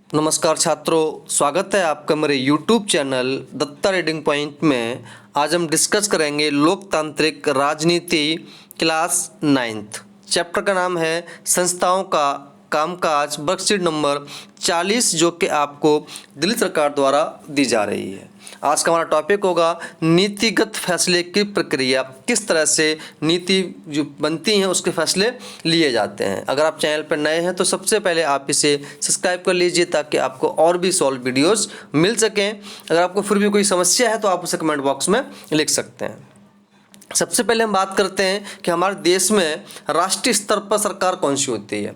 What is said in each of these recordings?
नमस्कार छात्रों, स्वागत है आपका मेरे YouTube channel Datta reading point में। आज हम डिस्कस करेंगे लोकतांत्रिक राजनीति क्लास 9th। चैप्टर का नाम है संस्थाओं का कामकाज, वर्कशीट नंबर 40, जो कि आपको दिल्ली सरकार द्वारा दी जा रही है। आज का हमारा टॉपिक होगा नीतिगत फैसले की प्रक्रिया, किस तरह से नीति जो बनती हैं उसके फैसले लिए जाते हैं। अगर आप चैनल पर नए हैं तो सबसे पहले आप इसे सब्सक्राइब कर लीजिए ताकि आपको और भी सॉल्व वीडियोस मिल सकें। अगर आपको फिर भी कोई समस्या है तो आप उसे कमेंट बॉक्स में लिख सकते हैं। सबसे पहले हम बात करते हैं कि हमारे देश में राष्ट्रीय स्तर पर सरकार कौन सी होती है।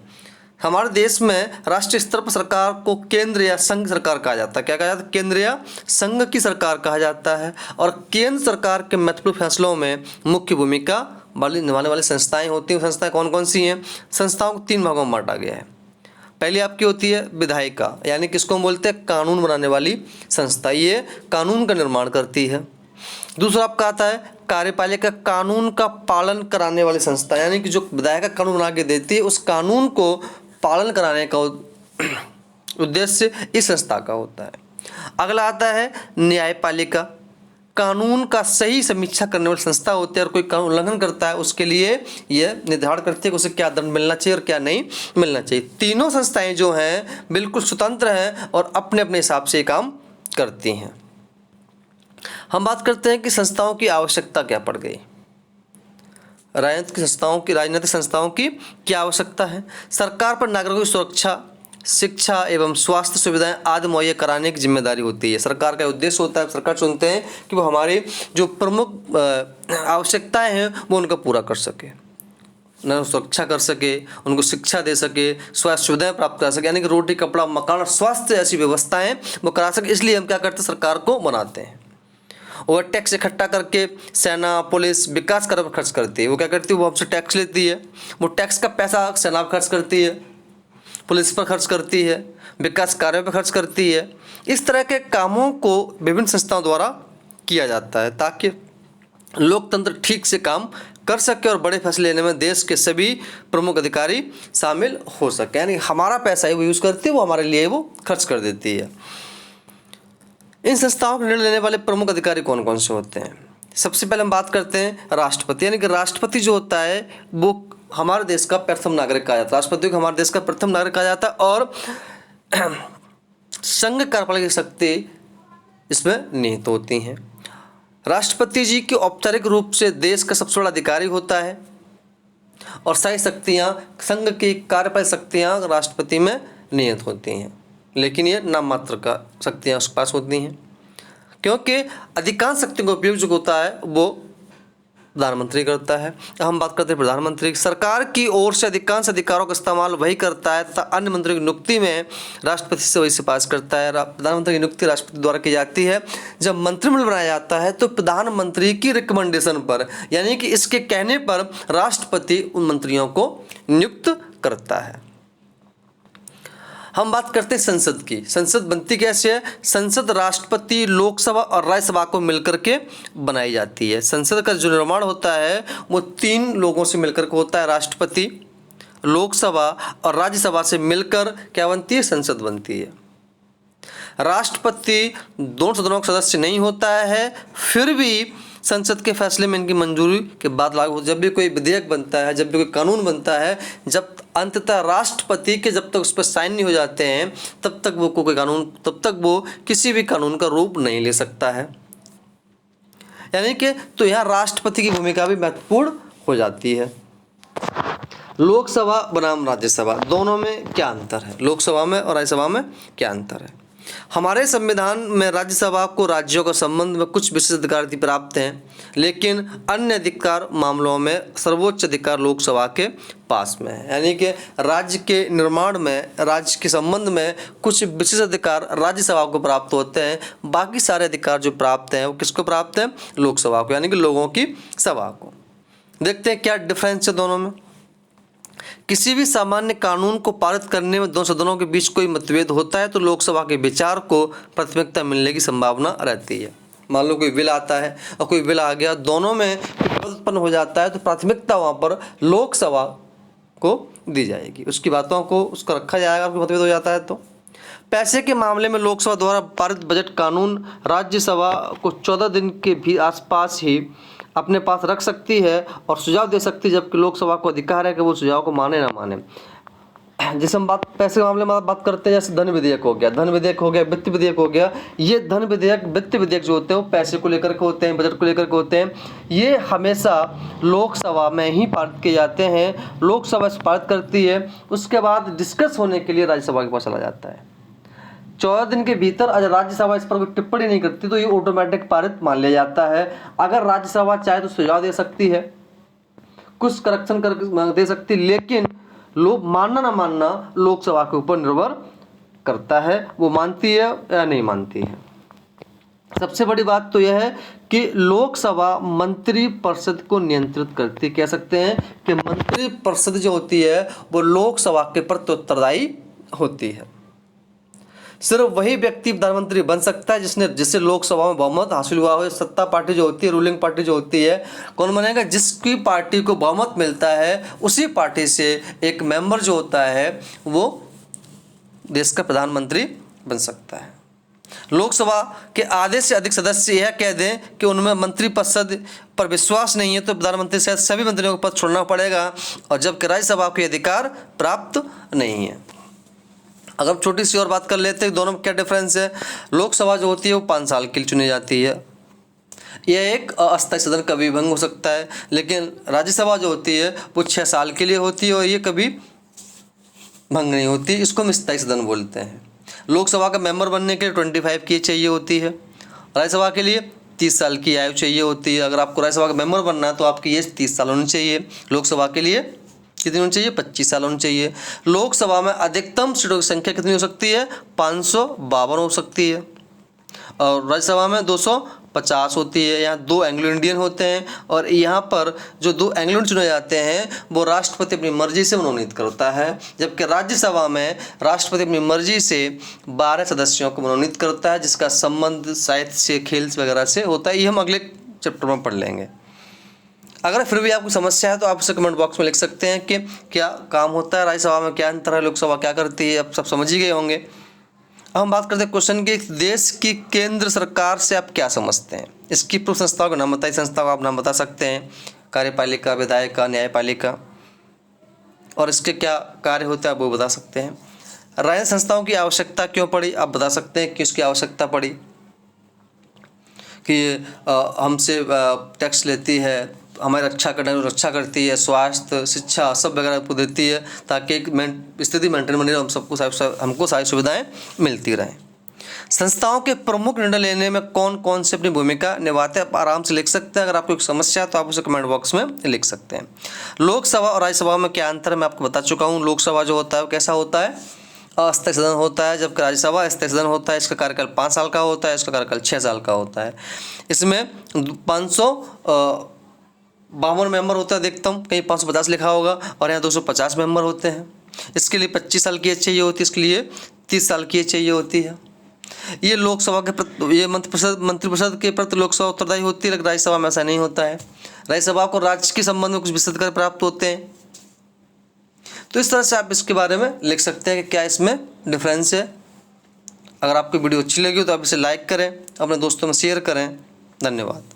हमारे देश में राष्ट्रीय स्तर पर सरकार को केंद्र या संघ सरकार कहा जाता है। क्या कहा जाता है? केंद्र या संघ की सरकार कहा जाता है। और केंद्र सरकार के महत्वपूर्ण फैसलों में मुख्य भूमिका निभाने वाली संस्थाएं होती हैं। संस्थाएं कौन कौन सी हैं? संस्थाओं को 3 भागों में बांटा गया है। पहली आपकी होती है विधायिका, यानी किसको हम बोलते हैं? कानून बनाने वाली संस्था, ये कानून का निर्माण करती है। दूसरा आपका आता है कार्यपालिका, कानून का पालन कराने वाली संस्था, यानी कि जो विधायिका कानून बना के देती है उस कानून को पालन कराने का उद्देश्य इस संस्था का होता है। अगला आता है न्यायपालिका, कानून का सही समीक्षा करने वाली संस्था होती है और कोई कानून उल्लंघन करता है उसके लिए यह निर्धारण करती है कि उसे क्या दंड मिलना चाहिए और क्या नहीं मिलना चाहिए। तीनों संस्थाएं जो हैं बिल्कुल स्वतंत्र हैं और अपने अपने हिसाब से काम करती हैं। हम बात करते हैं कि संस्थाओं की आवश्यकता क्या पड़ गई। राजनीतिक संस्थाओं की क्या आवश्यकता है? सरकार पर नागरिकों की सुरक्षा, शिक्षा एवं स्वास्थ्य सुविधाएं आदि मुहैया कराने की जिम्मेदारी होती है। सरकार का उद्देश्य होता है, सरकार चुनते हैं कि वो हमारे जो प्रमुख आवश्यकताएं हैं वो उनका पूरा कर सके, न सुरक्षा कर सके, उनको शिक्षा दे सके, स्वास्थ्य सुविधाएं प्राप्त कर सके, यानी कि रोटी, कपड़ा, मकान और स्वास्थ्य ऐसी व्यवस्थाएं वो करा सके। इसलिए हम क्या करते हैं? सरकार को बनाते हैं। और टैक्स इकट्ठा करके सेना, पुलिस विकास कार्य पर खर्च करती है। वो क्या करती है? वो हमसे टैक्स लेती है, वो टैक्स का पैसा सेना पर खर्च करती है, पुलिस पर खर्च करती है, विकास कार्यों पर खर्च करती है। इस तरह के कामों को विभिन्न संस्थाओं द्वारा किया जाता है ताकि लोकतंत्र ठीक से काम कर सके और बड़े फैसले लेने में देश के सभी प्रमुख अधिकारी शामिल हो सके। यानी हमारा पैसा ही वो यूज़ करती है, वो हमारे लिए वो खर्च कर देती है। इन संस्थाओं के निर्णय लेने वाले प्रमुख अधिकारी कौन कौन से होते हैं? सबसे पहले हम बात करते हैं राष्ट्रपति, यानी कि राष्ट्रपति जो होता है वो हमारे देश का प्रथम नागरिक कहा जाता है। राष्ट्रपति को हमारे देश का प्रथम नागरिक कहा जाता है और संघ कार्यपालिका शक्ति इसमें निहित होती हैं। राष्ट्रपति जी की औपचारिक रूप से देश का सबसे बड़ा अधिकारी होता है और सारी शक्तियाँ, संघ की कार्यपालिक शक्तियाँ राष्ट्रपति में निहित होती हैं, लेकिन ये नाम मात्र का शक्तियाँ उसके पास होती हैं, क्योंकि अधिकांश शक्तियों का उपयोग जो होता है वो प्रधानमंत्री करता है। हम बात करते हैं प्रधानमंत्री। सरकार की ओर से अधिकांश अधिकारों का इस्तेमाल वही करता है तथा अन्य मंत्रियों की नियुक्ति में राष्ट्रपति से वही सिफारिश करता है। प्रधानमंत्री की नियुक्ति राष्ट्रपति द्वारा की जाती है। जब मंत्रिमंडल बनाया जाता है तो प्रधानमंत्री की रिकमेंडेशन पर, यानी कि इसके कहने पर राष्ट्रपति उन मंत्रियों को नियुक्त करता है। हम बात करते हैं संसद की। संसद बनती कैसे है? संसद राष्ट्रपति, लोकसभा और राज्यसभा को मिलकर के बनाई जाती है। संसद का जो निर्माण होता है वो 3 लोगों से मिलकर के होता है। राष्ट्रपति, लोकसभा और राज्यसभा से मिलकर क्या बनती है? संसद बनती है। राष्ट्रपति दोनों सदनों का सदस्य नहीं होता है, फिर भी संसद के फैसले में इनकी मंजूरी के बाद लागू होता है। जब भी कोई विधेयक बनता है, जब भी कोई कानून बनता है, जब अंततः राष्ट्रपति के जब तक उस पर साइन नहीं हो जाते हैं तब तक वो कोई कानून, तब तक वो किसी भी कानून का रूप नहीं ले सकता है। यानी कि तो यहाँ राष्ट्रपति की भूमिका भी महत्वपूर्ण हो जाती है। लोकसभा बनाम राज्यसभा, दोनों में क्या अंतर है? लोकसभा में और राज्यसभा में क्या अंतर है? हमारे संविधान में राज्यसभा को राज्यों के संबंध में कुछ विशेष अधिकार प्राप्त हैं, लेकिन अन्य अधिकार मामलों में सर्वोच्च अधिकार लोकसभा के पास में है। यानी कि राज्य के निर्माण में, राज्य के संबंध में कुछ विशेष अधिकार राज्यसभा को प्राप्त होते हैं, बाकी सारे अधिकार जो प्राप्त हैं वो किसको प्राप्त हैं? लोकसभा को, यानी कि लोगों की सभा को। देखते हैं क्या डिफरेंस है दोनों में। किसी भी सामान्य कानून को पारित करने में 2 सदनों के बीच कोई मतभेद होता है तो लोकसभा के विचार को प्राथमिकता मिलने की संभावना रहती है। मान लो कोई बिल आता है और कोई बिल आ गया, दोनों में उत्पन्न हो जाता है तो प्राथमिकता वहाँ पर लोकसभा को दी जाएगी, उसकी बातों को उसका रखा जाएगा। कोई मतभेद हो जाता है तो पैसे के मामले में लोकसभा द्वारा पारित बजट कानून राज्यसभा को 14 दिन के भी आसपास ही अपने पास रख सकती है और सुझाव दे सकती है, जबकि लोकसभा को अधिकार है कि वो सुझाव को माने ना माने। जैसे हम पैसे के मामले में बात करते हैं, जैसे धन विधेयक हो गया, वित्त विधेयक हो गया। ये धन विधेयक, वित्त विधेयक जो होते हैं वो पैसे को लेकर के होते हैं, बजट को लेकर के होते हैं। ये हमेशा लोकसभा में ही पारित किए जाते हैं। लोकसभा इसे पारित करती है, उसके बाद डिस्कस होने के लिए राज्यसभा के पास चला जाता है। 14 दिन के भीतर अगर राज्यसभा इस पर कोई टिप्पणी नहीं करती तो ये ऑटोमेटिक पारित मान लिया जाता है। अगर राज्यसभा चाहे तो सुझाव दे सकती है, कुछ करेक्शन कर दे सकती, लेकिन लोग मानना ना मानना लोकसभा के ऊपर निर्भर करता है, वो मानती है या नहीं मानती है। सबसे बड़ी बात तो यह है कि लोकसभा मंत्री परिषद को नियंत्रित करती है। कह सकते हैं कि मंत्री परिषद जो होती है वो लोकसभा के प्रति उत्तरदायी होती है। सिर्फ वही व्यक्ति प्रधानमंत्री बन सकता है जिससे लोकसभा में बहुमत हासिल हुआ हो। सत्ता पार्टी जो होती है, रूलिंग पार्टी जो होती है, कौन बनेगा? जिसकी पार्टी को बहुमत मिलता है उसी पार्टी से एक मेंबर जो होता है वो देश का प्रधानमंत्री बन सकता है। लोकसभा के आधे से अधिक सदस्य यह कह दें कि उनमें मंत्रिपरिषद पर विश्वास नहीं है तो प्रधानमंत्री से सभी मंत्रियों को पद छोड़ना पड़ेगा, और जबकि राज्यसभा को अधिकार प्राप्त नहीं है। अगर छोटी सी और बात कर लेते हैं दोनों में क्या डिफरेंस है। लोकसभा जो होती है वो 5 साल के लिए चुनी जाती है, यह एक अस्थायी सदन कभी भंग हो सकता है, लेकिन राज्यसभा जो होती है वो 6 साल के लिए होती है और ये कभी भंग नहीं होती। इसको हम स्थायी सदन बोलते हैं। लोकसभा का मेंबर बनने के लिए 25 की चाहिए होती है, राज्यसभा के लिए 30 साल की आयु चाहिए होती है। अगर आपको राज्यसभा का मेंबर बनना है तो आपकी एज 30 साल होनी चाहिए। लोकसभा के लिए कितनी होनी चाहिए? 25 साल होनी चाहिए। लोकसभा में अधिकतम सीटों की संख्या कितनी हो सकती है? 552 हो सकती है, और राज्यसभा में 250 होती है। यहाँ 2 एंग्लो इंडियन होते हैं, और यहाँ पर जो 2 एंग्लो इंडियन चुने जाते हैं वो राष्ट्रपति अपनी मर्जी से मनोनीत करता है, जबकि राज्यसभा में राष्ट्रपति अपनी मर्जी से 12 सदस्यों को मनोनीत करता है, जिसका संबंध साहित्य से, खेल वगैरह से होता है। ये हम अगले चैप्टर में पढ़ लेंगे। अगर फिर भी आपको समस्या है तो आप उसे कमेंट बॉक्स में लिख सकते हैं कि क्या काम होता है राज्यसभा में, क्या अंतर है, लोकसभा क्या करती है। अब सब समझ ही गए होंगे। अब हम बात करते हैं क्वेश्चन की, देश की केंद्र सरकार से आप क्या समझते हैं? इसकी प्रमुख संस्थाओं का नाम बताइए। संस्थाओं का आप नाम बता सकते हैं, कार्यपालिका, विधायिका, न्यायपालिका, और इसके क्या कार्य होते हैं आप वो बता सकते हैं। राज्य संस्थाओं की आवश्यकता क्यों पड़ी आप बता सकते हैं कि उसकी आवश्यकता पड़ी कि हमसे टैक्स लेती है, हमारी रक्षा करती है, स्वास्थ्य, शिक्षा सब वगैरह को देती है, ताकि एक स्थिति मेंटेन बनी रहे, हमको सारी सुविधाएं मिलती रहें। संस्थाओं के प्रमुख निर्णय लेने में कौन कौन से अपनी भूमिका निभाते हैं आप आराम से लिख सकते हैं। अगर आपको कोई समस्या है तो आप उसे कमेंट बॉक्स में लिख सकते हैं। लोकसभा और राज्यसभा में क्या अंतर है मैं आपको बता चुका हूँ। लोकसभा जो होता है वो कैसा होता है? अस्थायी सदन होता है, जबकि राज्यसभा स्थायी सदन होता है। इसका कार्यकाल 5 साल का होता है, इसका कार्यकाल 6 साल का होता है। इसमें 552 मेंबर होता है अधिकतम, कहीं 550 लिखा होगा, और यहाँ 250 मेंबर होते हैं। इसके लिए 25 साल की एज चाहिए होती है, इसके लिए 30 साल की एज चाहिए होती है। ये लोकसभा के प्रति, ये मंत्रिपरिषद के प्रति लोकसभा उत्तरदायी होती है, लेकिन राज्यसभा में ऐसा नहीं होता है। राज्यसभा को राज्य के संबंध में कुछ विशेषाधिकार प्राप्त होते हैं। तो इस तरह से आप इसके बारे में लिख सकते हैं कि क्या इसमें डिफरेंस है। अगर आपको वीडियो अच्छी लगी हो तो आप इसे लाइक करें, अपने दोस्तों में शेयर करें। धन्यवाद।